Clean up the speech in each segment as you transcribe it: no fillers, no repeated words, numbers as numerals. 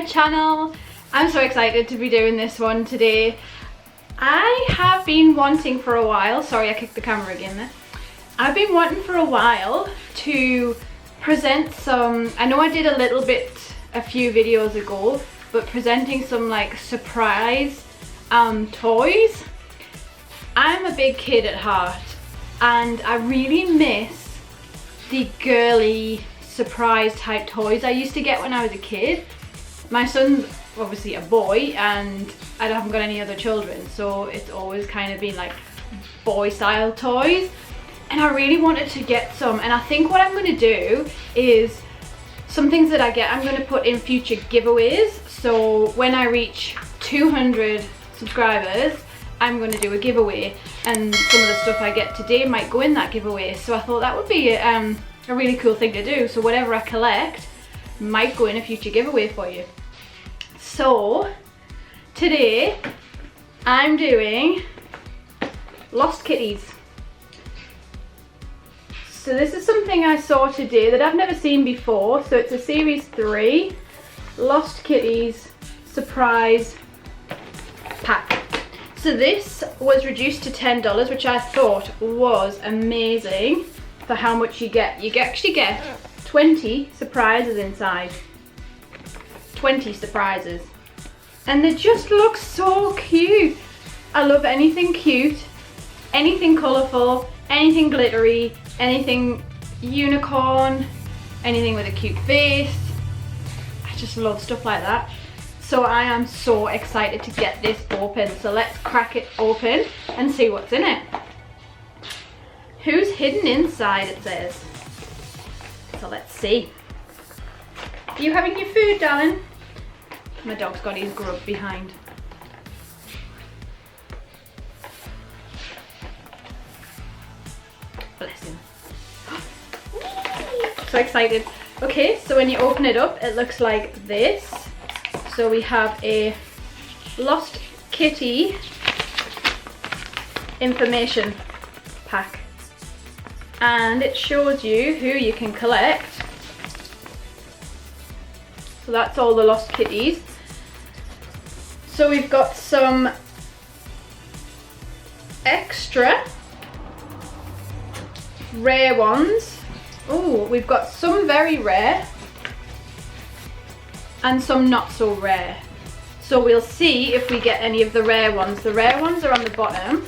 channel. I'm so excited to be doing this one today. I have been wanting for a while, sorry I kicked the camera again there. I've been wanting for a while to present some, I know I did a little bit a few videos ago, but presenting some like surprise toys. I'm a big kid at heart and I really miss the girly surprise type toys I used to get when I was a kid. My son's obviously a boy and I haven't got any other children, so it's always kind of been like boy style toys, and I really wanted to get some. And I think what I'm going to do is some things that I get I'm going to put in future giveaways. So when I reach 200 subscribers I'm going to do a giveaway, and some of the stuff I get today might go in that giveaway. So I thought that would be a really cool thing to do. So whatever I collect might go in a future giveaway for you. So today I'm doing Lost Kitties. So this is something I saw today that I've never seen before. So it's a series 3 Lost Kitties surprise pack. So this was reduced to $10, which I thought was amazing for how much you get. You actually get 20 surprises inside. 20 surprises. And they just look so cute. I love anything cute, anything colourful, anything glittery, anything unicorn, anything with a cute face. I just love stuff like that. So I am so excited to get this open. So let's crack it open and see what's in it. Who's hidden inside, it says. So let's see. Are you having your food, darling? My dog's got his grub behind. Bless him. So excited. Okay, so when you open it up, it looks like this. So we have a Lost Kitty information pack, and it shows you who you can collect. So that's all the Lost Kitties. So we've got some extra rare ones. Oh, we've got some very rare and some not so rare. So we'll see if we get any of the rare ones. The rare ones are on the bottom.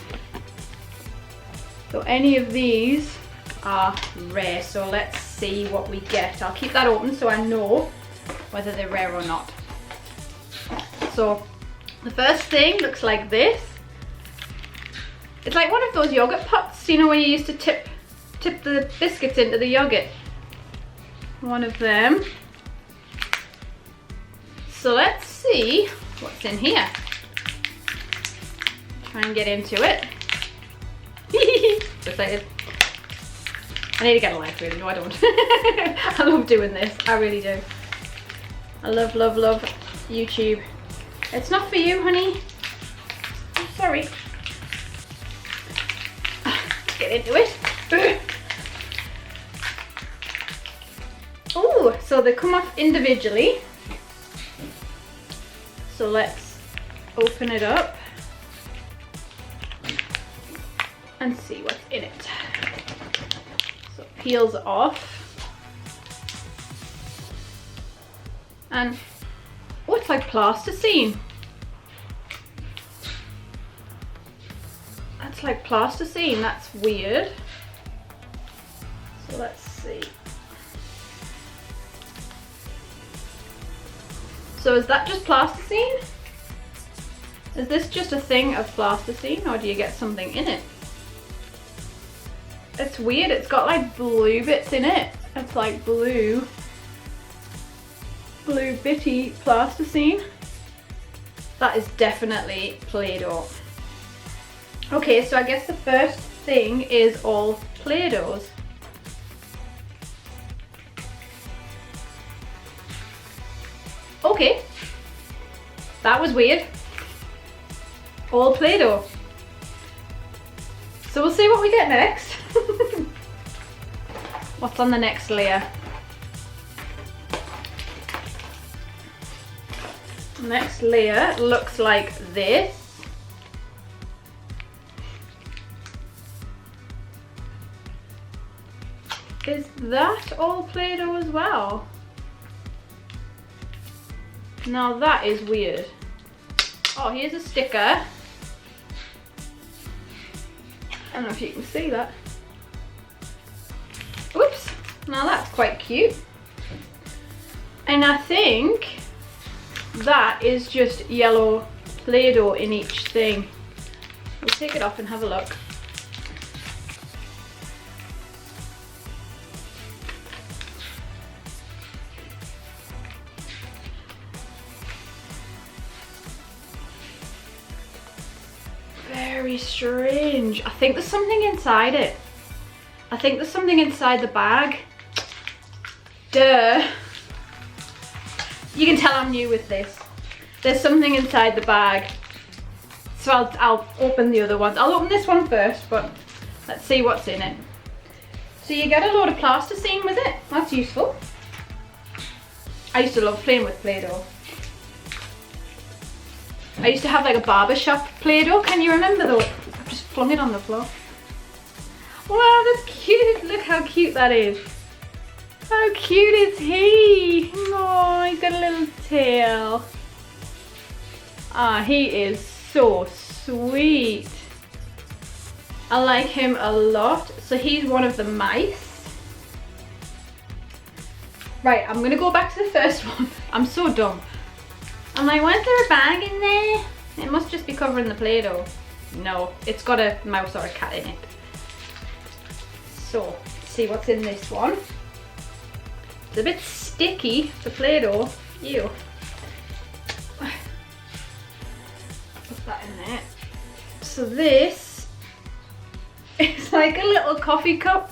So any of these are rare. So let's see what we get. I'll keep that open so I know whether they're rare or not. So the first thing looks like this. It's like one of those yogurt pots, you know, when you used to tip the biscuits into the yogurt. One of them. So let's see what's in here. Try and get into it. So excited. I need to get a life really, no I don't. I love doing this, I really do. I love, love, love YouTube. It's not for you, honey. I'm sorry. Let's get into it. Oh, so they come off individually. So let's open it up and see what's in it. So it peels off. And oh, it's like plasticine. That's like plasticine, that's weird. So let's see. So is that just plasticine? Is this just a thing of plasticine, or do you get something in it? It's weird, it's got like blue bits in it. It's like blue bitty plasticine. That is definitely Play-Doh. Okay, so I guess the first thing is all Play-Dohs. Okay, that was weird. All Play-Doh. So we'll see what we get next. What's on the next layer? Next layer looks like this. Is that all Play-Doh as well? Now that is weird. Oh, here's a sticker. I don't know if you can see that. Oops, now that's quite cute. And I think that is just yellow Play-Doh in each thing. We'll take it off and have a look. Very strange. I think there's something inside it. I think there's something inside the bag. Duh. You can tell I'm new with this. There's something inside the bag. So I'll open the other ones. I'll open this one first, but let's see what's in it. So you get a load of plasticine with it. That's useful. I used to love playing with Play-Doh. I used to have like a barbershop Play-Doh. Can you remember those? I've just flung it on the floor. Wow, that's cute. Look how cute that is. How cute is he? Oh, he's got a little tail. Ah, he is so sweet. I like him a lot. So he's one of the mice. Right, I'm gonna go back to the first one. I'm so dumb. I'm like, why is there a bag in there? It must just be covering the Play-Doh. No, it's got a mouse or a cat in it. So, let's see what's in this one. It's a bit sticky, the Play-Doh. Ew. Put that in there. So this is like a little coffee cup.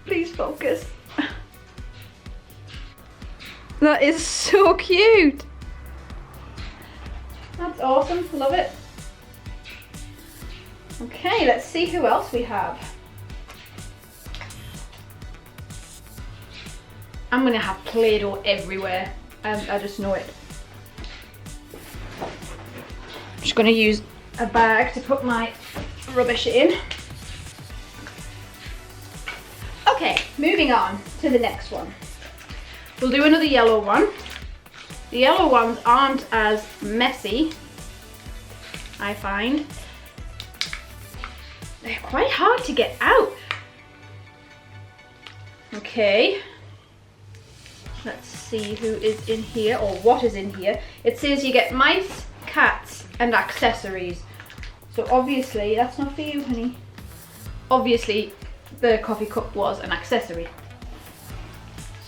Please focus. That is so cute. That's awesome, love it. Okay, let's see who else we have. I'm gonna have Play-Doh everywhere. I just know it. I'm just gonna use a bag to put my rubbish in. Okay, moving on to the next one. We'll do another yellow one. The yellow ones aren't as messy, I find. They're quite hard to get out. Okay. Let's see who is in here, or what is in here. It says you get mice, cats, and accessories. So obviously, that's not for you, honey. Obviously, the coffee cup was an accessory.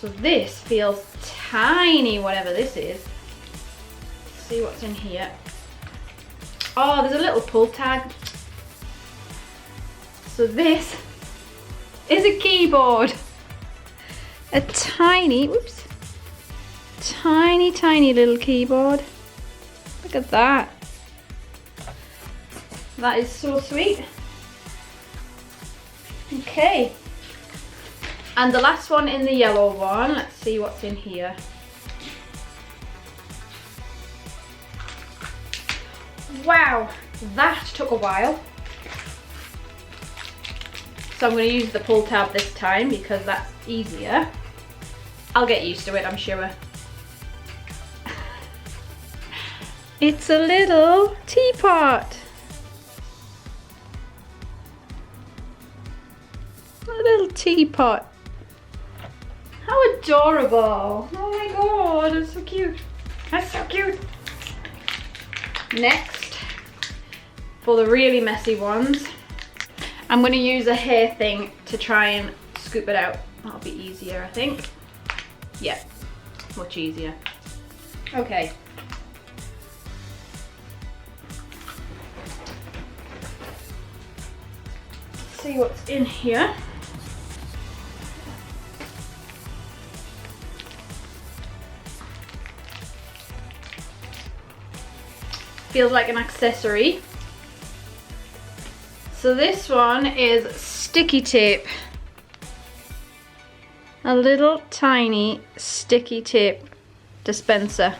So this feels tiny, whatever this is. Let's see what's in here. Oh, there's a little pull tag. So this is a keyboard. A tiny, whoops, tiny little keyboard. Look at that. That is so sweet. Okay. And the last one in the yellow one, let's see what's in here. Wow, that took a while. So I'm going to use the pull tab this time because that's easier. I'll get used to it, I'm sure. It's a little teapot. A little teapot. How adorable. Oh my god, it's so cute. That's so cute. Next, for the really messy ones, I'm going to use a hair thing to try and scoop it out. That'll be easier, I think. Yeah, much easier. Okay. Let's see what's in here. Feels like an accessory. So this one is sticky tape. A little tiny sticky tape dispenser.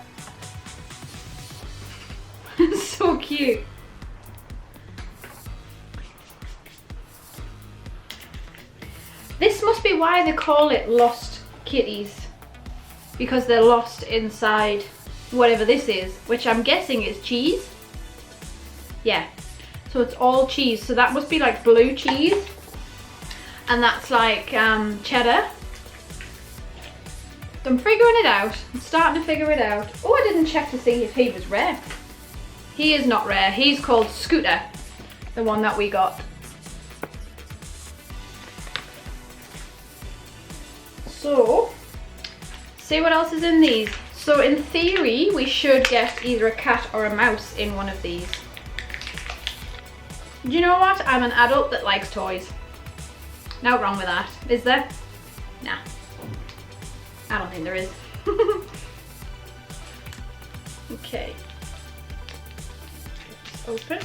So cute. This must be why they call it Lost Kitties, because they're lost inside whatever this is, which I'm guessing is cheese. Yeah, so it's all cheese, so that must be like blue cheese, and that's like cheddar. I'm figuring it out. I'm starting to figure it out. Oh, I didn't check to see if he was rare. He is not rare. He's called Scooter, the one that we got. So, see what else is in these. So in theory, we should get either a cat or a mouse in one of these. Do you know what? I'm an adult that likes toys. No wrong with that, is there? Nah. I don't think there is. Okay. Let's open.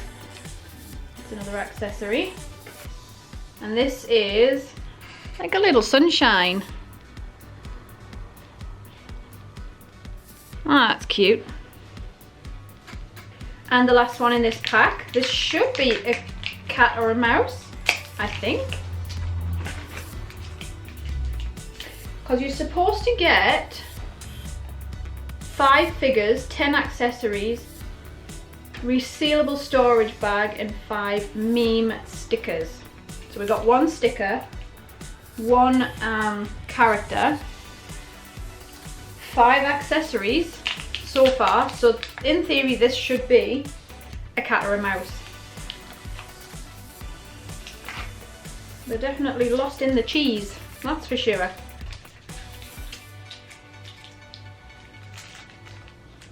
It's another accessory. And this is like a little sunshine. Ah, that's cute. And the last one in this pack. This should be a cat or a mouse, I think. Because you're supposed to get 5 figures, 10 accessories, resealable storage bag, and 5 meme stickers. So we've got 1 sticker, 1 character, 5 accessories so far. So in theory, this should be a cat or a mouse. They're definitely lost in the cheese, that's for sure.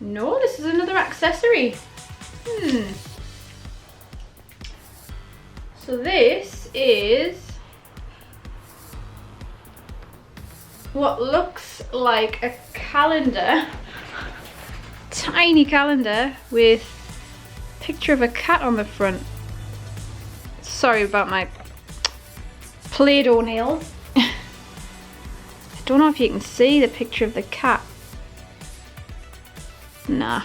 No, this is another accessory. So this is what looks like a calendar, tiny calendar with a picture of a cat on the front. Sorry about my Play-Doh nails. I don't know if you can see the picture of the cat. Nah.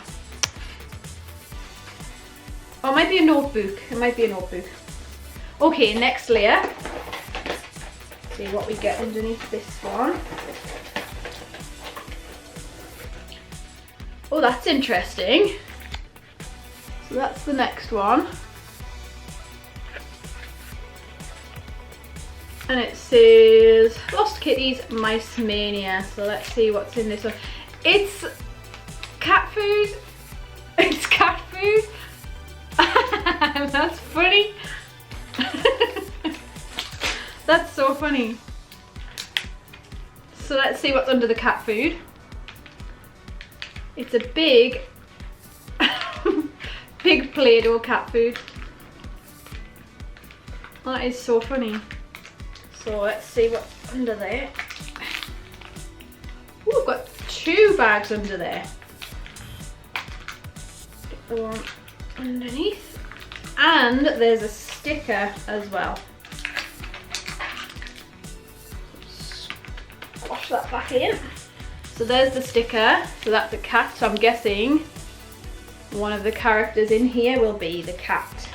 Oh, it might be a notebook. It might be a notebook. Okay, next layer. See what we get underneath this one. Oh, that's interesting. So that's the next one. And it says Lost Kitties Mice Mania. So let's see what's in this one. It's cat food. It's cat food. That's funny. That's so funny. So let's see what's under the cat food. It's a big, big Play-Doh cat food. That is so funny. So let's see what's under there. Ooh, I've got 2 bags under there. Get the one underneath. And there's a sticker as well. Squash that back in. So there's the sticker. So that's a cat. So I'm guessing one of the characters in here will be the cat.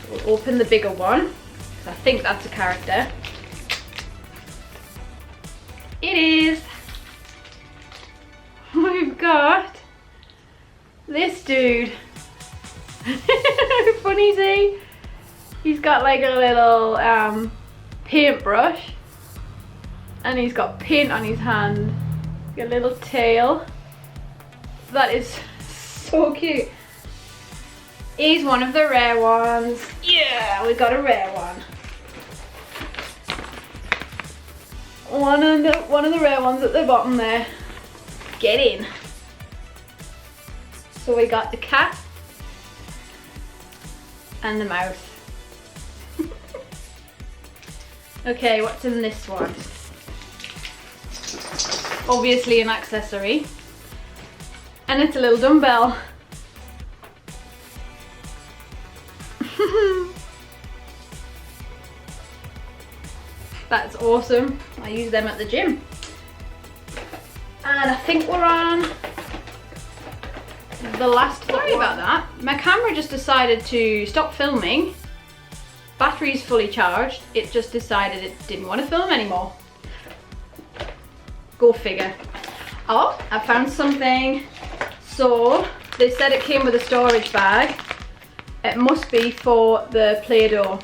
So we'll open the bigger one. I think that's a character. It is. We've got this dude. Funny, see? He's got like a little paintbrush, and he's got paint on his hand. Got a little tail. That is so cute. He's one of the rare ones. Yeah, we got a rare one. One of the rare ones at the bottom there. Get in. So we got the cat and the mouse. Okay, what's in this one? Obviously an accessory. And it's a little dumbbell. That's awesome. I use them at the gym. And I think we're on the last. Sorry about that. My camera just decided to stop filming. Battery's fully charged. It just decided it didn't want to film anymore. Go figure. Oh, I found something. So they said it came with a storage bag. It must be for the Play-Doh.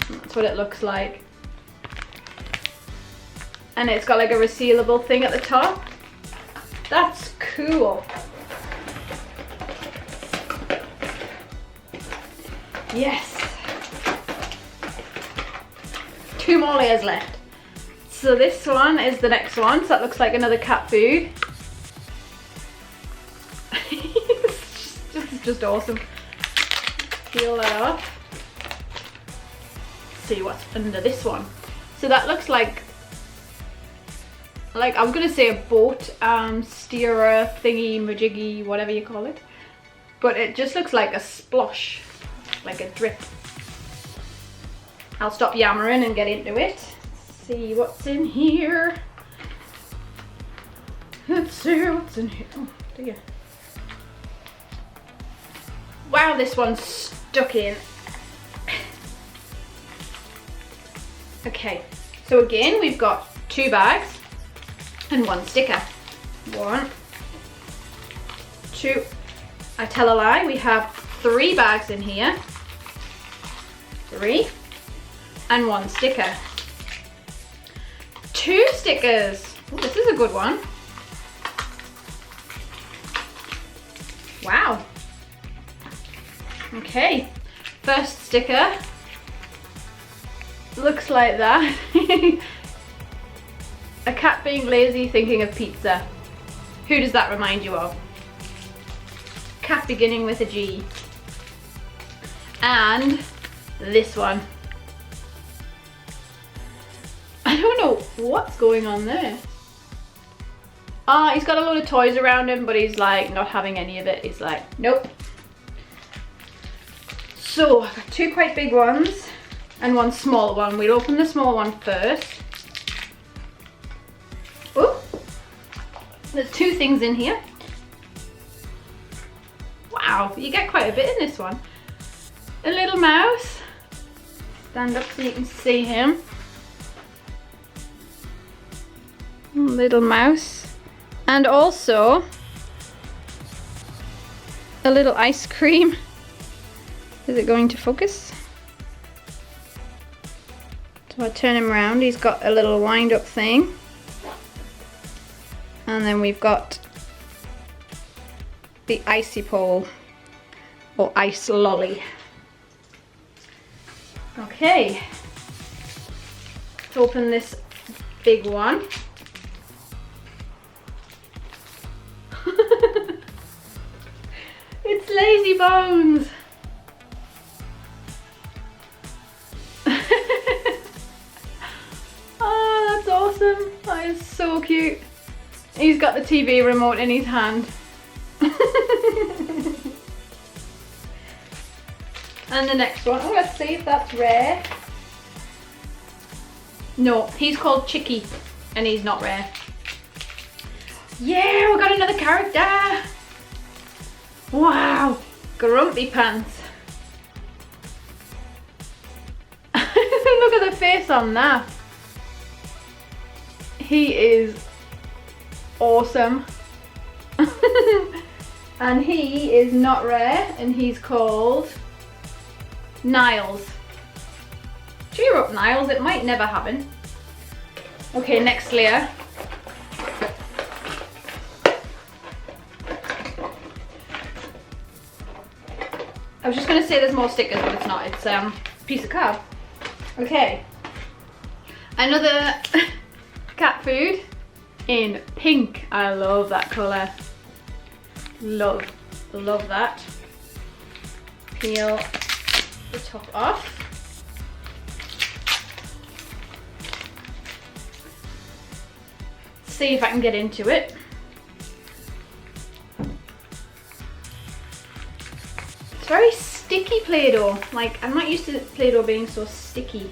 That's what it looks like. And it's got like a resealable thing at the top. That's cool. Yes. 2 more layers left. So this one is the next one. So that looks like another cat food. This is just awesome. Peel that off. See what's under this one. So that looks like I was gonna say a boat steerer thingy majiggy, whatever you call it, but it just looks like a splosh, like a drip. I'll stop yammering and get into it. See what's in here. Let's see what's in here. Oh dear. Wow, this one's stuck in. Okay, so again we've got 2 bags and 1 sticker. 1, 2, I tell a lie, we have 3 bags in here. 3 and 1 sticker. 2 stickers. Ooh, this is a good one. Wow. Okay, first sticker looks like that. A cat being lazy thinking of pizza. Who does that remind you of? Cat beginning with a G. And this one. I don't know what's going on there. He's got a load of toys around him, but he's like not having any of it. He's like, nope. So I've got 2 quite big ones and 1 small one. We'll open the small one first. Oh, there's 2 things in here. Wow, you get quite a bit in this one. A little mouse. Stand up so you can see him. Little mouse. And also a little ice cream. Is it going to focus? So I turn him around, he's got a little wind up thing. And then we've got the icy pole or ice lolly. Okay, let's open this big one. It's Lazy Bones. Oh, that's awesome. That is so cute. He's got the TV remote in his hand. And the next one, oh, let's see if that's rare. No, he's called Chicky and he's not rare. Yeah, we got another character. Wow, Grumpy Pants. Look at the face on that. He is awesome. And he is not rare and he's called Niles. Cheer up, Niles, it might never happen. Okay, next layer. I was just going to say there's more stickers, but it's not. It's a piece of card. Okay. Another cat food in pink. I love that colour. Love that. Peel the top off. See if I can get into it. It's very sticky Play-Doh. Like, I'm not used to Play-Doh being so sticky.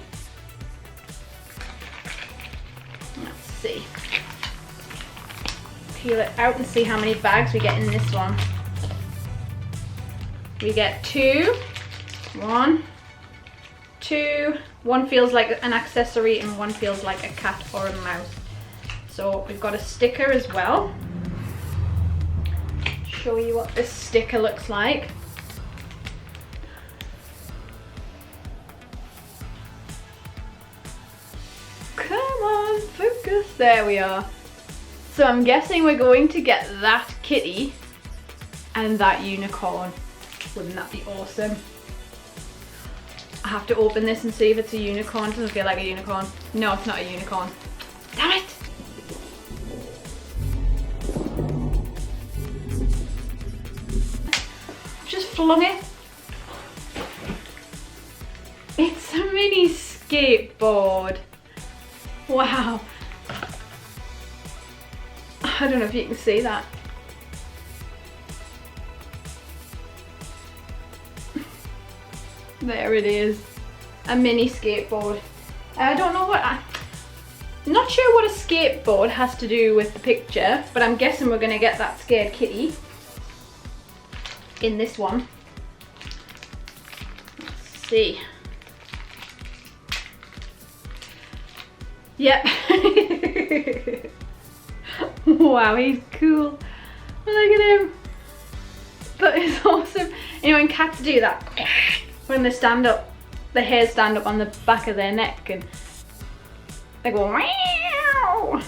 Let's see. peel it out and see how many bags we get in this one. We get 2. 1, 2. One feels like an accessory and one feels like a cat or a mouse. So we've got a sticker as well. Show you what this sticker looks like. Come on, focus. There we are. So I'm guessing we're going to get that kitty and that unicorn. Wouldn't that be awesome? I have to open this and see if it's a unicorn. Doesn't feel like a unicorn. No, it's not a unicorn. Damn it! I've just flung it. It's a mini skateboard. Wow. I don't know if you can see that. There it is. A mini skateboard. I don't know what... I'm not sure what a skateboard has to do with the picture, but I'm guessing we're going to get that scared kitty in this one. Let's see. Yep. Wow, he's cool. Look at him. That is awesome. You know, when cats do that, when they stand up, the hairs stand up on the back of their neck and they go meow.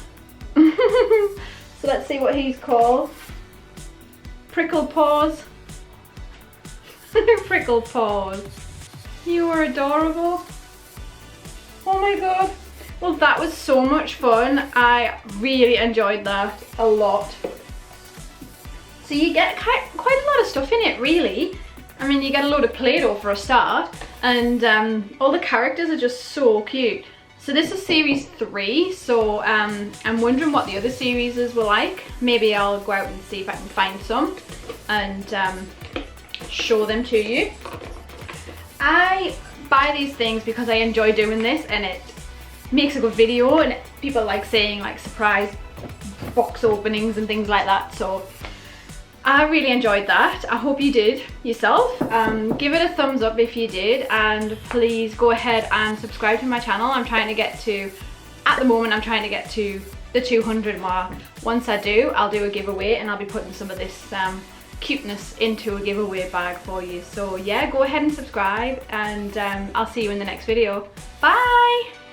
So let's see what he's called. Prickle Paws. Prickle Paws. You are adorable. Oh my god. Well, that was so much fun. I really enjoyed that a lot. So you get quite a lot of stuff in it, really. I mean, you get a load of Play-Doh for a start, and all the characters are just so cute. So this is series 3, so I'm wondering what the other series were like. Maybe I'll go out and see if I can find some and show them to you. I buy these things because I enjoy doing this, and it makes a good video, and people like saying like surprise box openings and things like that. So I really enjoyed that. I hope you did yourself. Give it a thumbs up if you did, and please go ahead and subscribe to my channel. I'm trying to get to, at the moment I'm trying to get to the 200 mark. Once I do, I'll do a giveaway, and I'll be putting some of this cuteness into a giveaway bag for you. So yeah, go ahead and subscribe, and I'll see you in the next video. Bye!